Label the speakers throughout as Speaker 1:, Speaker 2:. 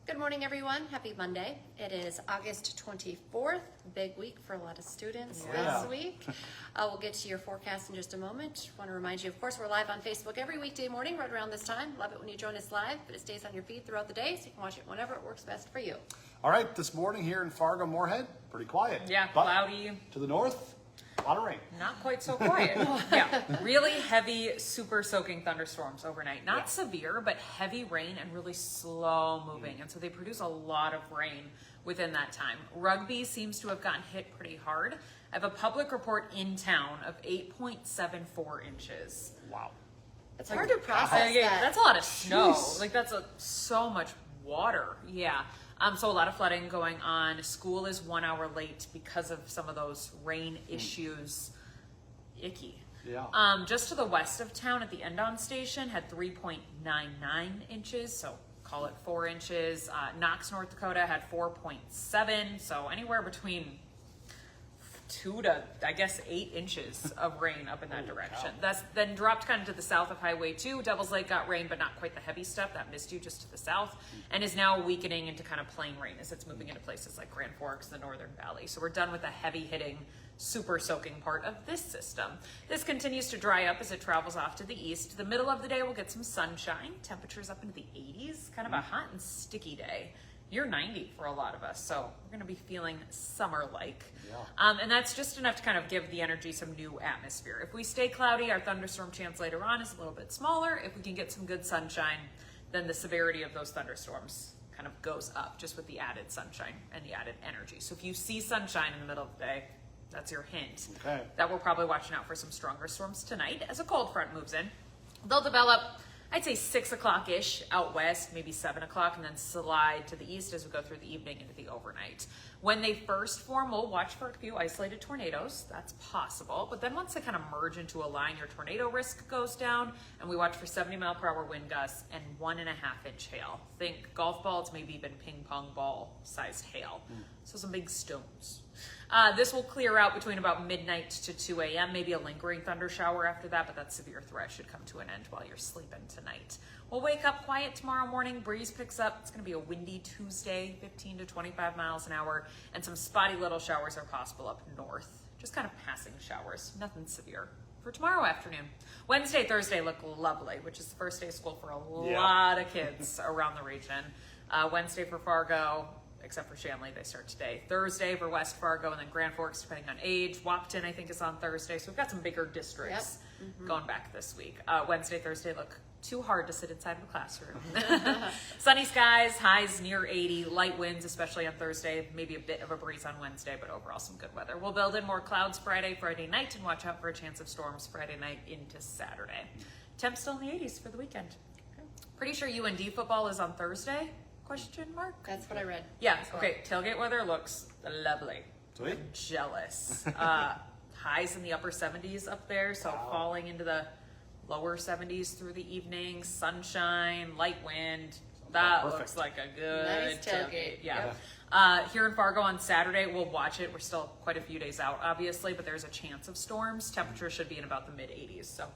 Speaker 1: Good morning, everyone. Happy Monday. It is August 24th, big week for a lot of students this week. We'll get to your forecast in just a moment. Want to remind you, of course, we're live on Facebook every weekday morning right around this time. Love it when you join us live, but it stays on your feed throughout the day, so you can watch it whenever it works best for you.
Speaker 2: All right, this morning here in Fargo-Moorhead, pretty quiet.
Speaker 3: Yeah,
Speaker 2: But
Speaker 3: cloudy.
Speaker 2: to the north, a lot of rain.
Speaker 3: Not quite so quiet. Yeah, really heavy, super soaking thunderstorms overnight. Not severe, but heavy rain and really slow moving. And so they produce a lot of rain within that time. Rugby seems to have gotten hit pretty hard. I have a public report in town of 8.74 inches.
Speaker 2: Wow.
Speaker 1: It's hard to process that.
Speaker 3: That's a lot of snow.
Speaker 2: Jeez.
Speaker 3: Like that's so much water. Yeah. So a lot of flooding going on. School is 1 hour late because of some of those rain issues. Icky.
Speaker 2: Yeah.
Speaker 3: Just to the west of town at the Endon station had 3.99 inches, so call it 4 inches. Knox, North Dakota had 4.7, so anywhere between 2 to, I guess, 8 inches of rain up in that direction. That's then dropped kind of to the south of Highway 2. Devil's Lake got rain, but not quite the heavy stuff. That missed you just to the south, and is now weakening into kind of plain rain as it's moving into places like Grand Forks, the Northern Valley. So we're done with the heavy hitting, super soaking part of this system. This continues to dry up as it travels off to the east. The middle of the day, we'll get some sunshine. Temperatures up into the 80s, kind of a hot and sticky day. You're 90 for a lot of us, so we're going to be feeling summer-like.
Speaker 2: Yeah.
Speaker 3: And that's just enough to kind of give the energy some new atmosphere. If we stay cloudy, our thunderstorm chance later on is a little bit smaller. If we can get some good sunshine, then the severity of those thunderstorms kind of goes up just with the added sunshine and the added energy. So if you see sunshine in the middle of the day, that's your hint.
Speaker 2: Okay.
Speaker 3: That we're probably watching out for some stronger storms tonight as a cold front moves in. They'll develop, I'd say 6 o'clock-ish out west, maybe 7 o'clock, and then slide to the east as we go through the evening into the overnight. When they first form, we'll watch for a few isolated tornadoes. That's possible. But then once they kind of merge into a line, your tornado risk goes down, and we watch for 70-mile-per-hour wind gusts and 1.5-inch hail. Think golf balls, maybe even ping pong ball-sized hail. So some big stones. This will clear out between about midnight to 2 a.m., maybe a lingering thunder shower after that, but that severe threat should come to an end while you're sleeping tonight. We'll wake up quiet tomorrow morning. Breeze picks up. It's going to be a windy Tuesday, 15 to 25 miles an hour, and some spotty little showers are possible up north. Just kind of passing showers, nothing severe. For tomorrow afternoon. Wednesday, Thursday look lovely, which is the first day of school for a lot of kids around the region. Wednesday for Fargo, except for Shanley, they start today. Thursday for West Fargo, and then Grand Forks, depending on age. Wapton, I think, is on Thursday. So we've got some bigger districts going back this week. Wednesday, Thursday look too hard to sit inside of a classroom. Sunny skies, highs near 80, light winds, especially on Thursday, maybe a bit of a breeze on Wednesday, but overall some good weather. We'll build in more clouds Friday night, and watch out for a chance of storms Friday night into Saturday. Temps still in the 80s for the weekend. Pretty sure UND football is on Thursday? Question mark?
Speaker 1: That's what I read.
Speaker 3: Yeah, okay, tailgate weather looks lovely.
Speaker 2: Sweet.
Speaker 3: I'm jealous. Highs in the upper 70s up there, so falling into the lower 70s through the evening, sunshine, light wind. That
Speaker 2: Perfect.
Speaker 3: looks like a good
Speaker 1: Nice tailgate.
Speaker 3: Yeah. Here in Fargo on Saturday, we'll watch it. We're still quite a few days out, obviously, but there's a chance of storms. Temperature should be in about the mid 80s, so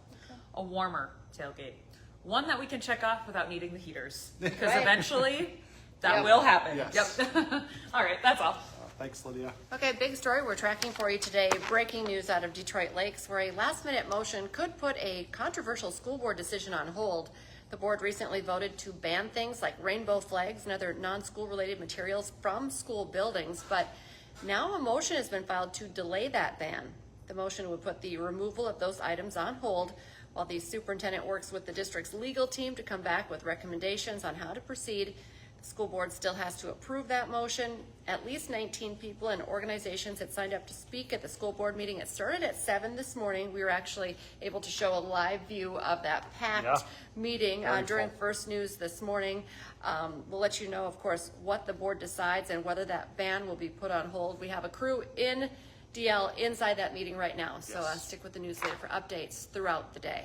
Speaker 3: a warmer tailgate. One that we can check off without needing the heaters, because eventually that will happen.
Speaker 2: Yes.
Speaker 3: Yep. All right, that's all.
Speaker 2: Thanks, Lydia.
Speaker 1: Okay, big story we're tracking for you today. Breaking news out of Detroit Lakes, where a last-minute motion could put a controversial school board decision on hold. The board recently voted to ban things like rainbow flags and other non-school related materials from school buildings, but now a motion has been filed to delay that ban. The motion would put the removal of those items on hold while the superintendent works with the district's legal team to come back with recommendations on how to proceed. The school board still has to approve that motion. At least 19 people and organizations had signed up to speak at the school board meeting. It started at 7 this morning. We were actually able to show a live view of that packed meeting during First News this morning. We'll let you know, of course, what the board decides and whether that ban will be put on hold. We have a crew in DL inside that meeting right now, so stick with the newsletter for updates throughout the day.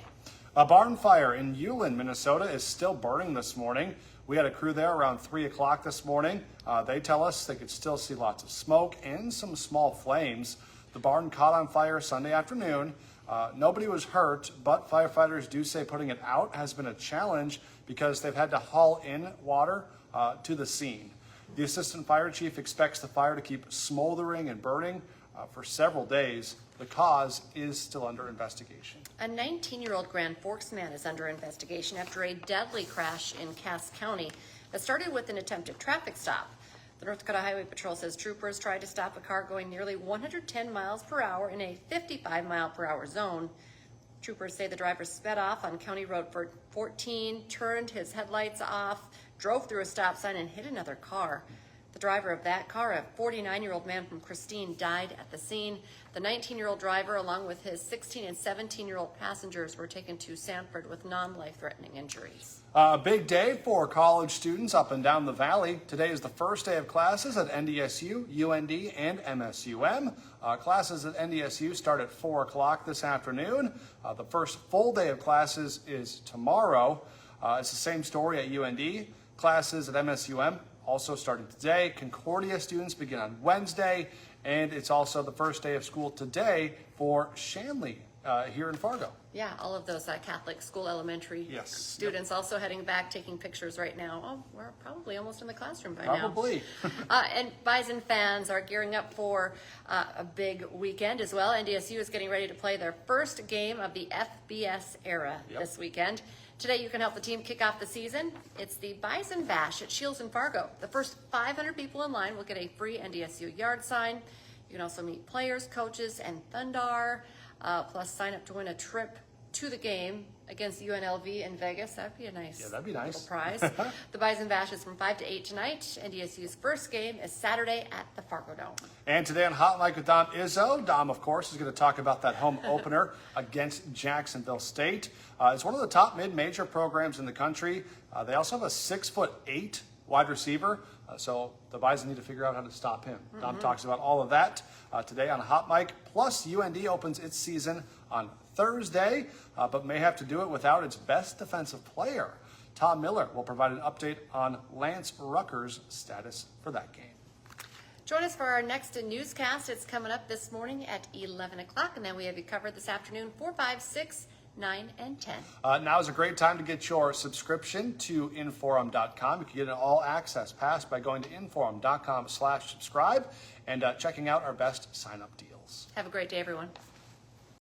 Speaker 2: A barn fire in Uland, Minnesota is still burning this morning. We had a crew there around 3 o'clock this morning. They tell us they could still see lots of smoke and some small flames. The barn caught on fire Sunday afternoon. Nobody was hurt, but firefighters do say putting it out has been a challenge because they've had to haul in water to the scene. The assistant fire chief expects the fire to keep smoldering and burning for several days. The cause is still under investigation.
Speaker 1: A 19-year-old Grand Forks man is under investigation after a deadly crash in Cass County that started with an attempted traffic stop. The North Dakota Highway Patrol says troopers tried to stop a car going nearly 110 miles per hour in a 55 mile per hour zone. Troopers say the driver sped off on County Road 14, turned his headlights off, drove through a stop sign, and hit another car. The driver of that car, a 49-year-old man from Christine, died at the scene. The 19-year-old driver, along with his 16 and 17-year-old passengers, were taken to Sanford with non-life-threatening injuries.
Speaker 2: A big day for college students up and down the valley. Today is the first day of classes at NDSU, UND, and MSUM. Classes at NDSU start at 4 o'clock this afternoon. The first full day of classes is tomorrow. It's the same story at UND. Classes at MSUM also starting today. Concordia students begin on Wednesday, and it's also the first day of school today for Shanley here in Fargo.
Speaker 1: Yeah, all of those Catholic school elementary
Speaker 2: Yes.
Speaker 1: students also heading back, taking pictures right now. Oh, we're probably almost in the classroom by
Speaker 2: Probably.
Speaker 1: now. And Bison fans are gearing up for a big weekend as well. NDSU is getting ready to play their first game of the FBS era this weekend. Today, you can help the team kick off the season. It's the Bison Bash at Shields in Fargo. The first 500 people in line will get a free NDSU yard sign. You can also meet players, coaches, and Thundar, plus sign up to win a trip to the game against UNLV in Vegas. That'd be a nice,
Speaker 2: that'd be nice.
Speaker 1: little prize. The Bison Bash is from 5 to 8 tonight. NDSU's first game is Saturday at the Fargo Dome.
Speaker 2: And today on Hot Mic with Dom Izzo, Dom, of course, is going to talk about that home opener against Jacksonville State. It's one of the top mid-major programs in the country. They also have a 6'8" wide receiver, so the Bison need to figure out how to stop him. Dom talks about all of that today on Hot Mic. Plus, UND opens its season on Thursday, but may have to do it without its best defensive player. Tom Miller will provide an update on Lance Rucker's status for that game.
Speaker 1: Join us for our next newscast. It's coming up this morning at 11 o'clock, and then we have you covered this afternoon, 4, 5, 6, 9, and 10.
Speaker 2: Now is a great time to get your subscription to Inforum.com. You can get an all-access pass by going to Inforum.com/subscribe and checking out our best sign-up deals.
Speaker 1: Have a great day, everyone.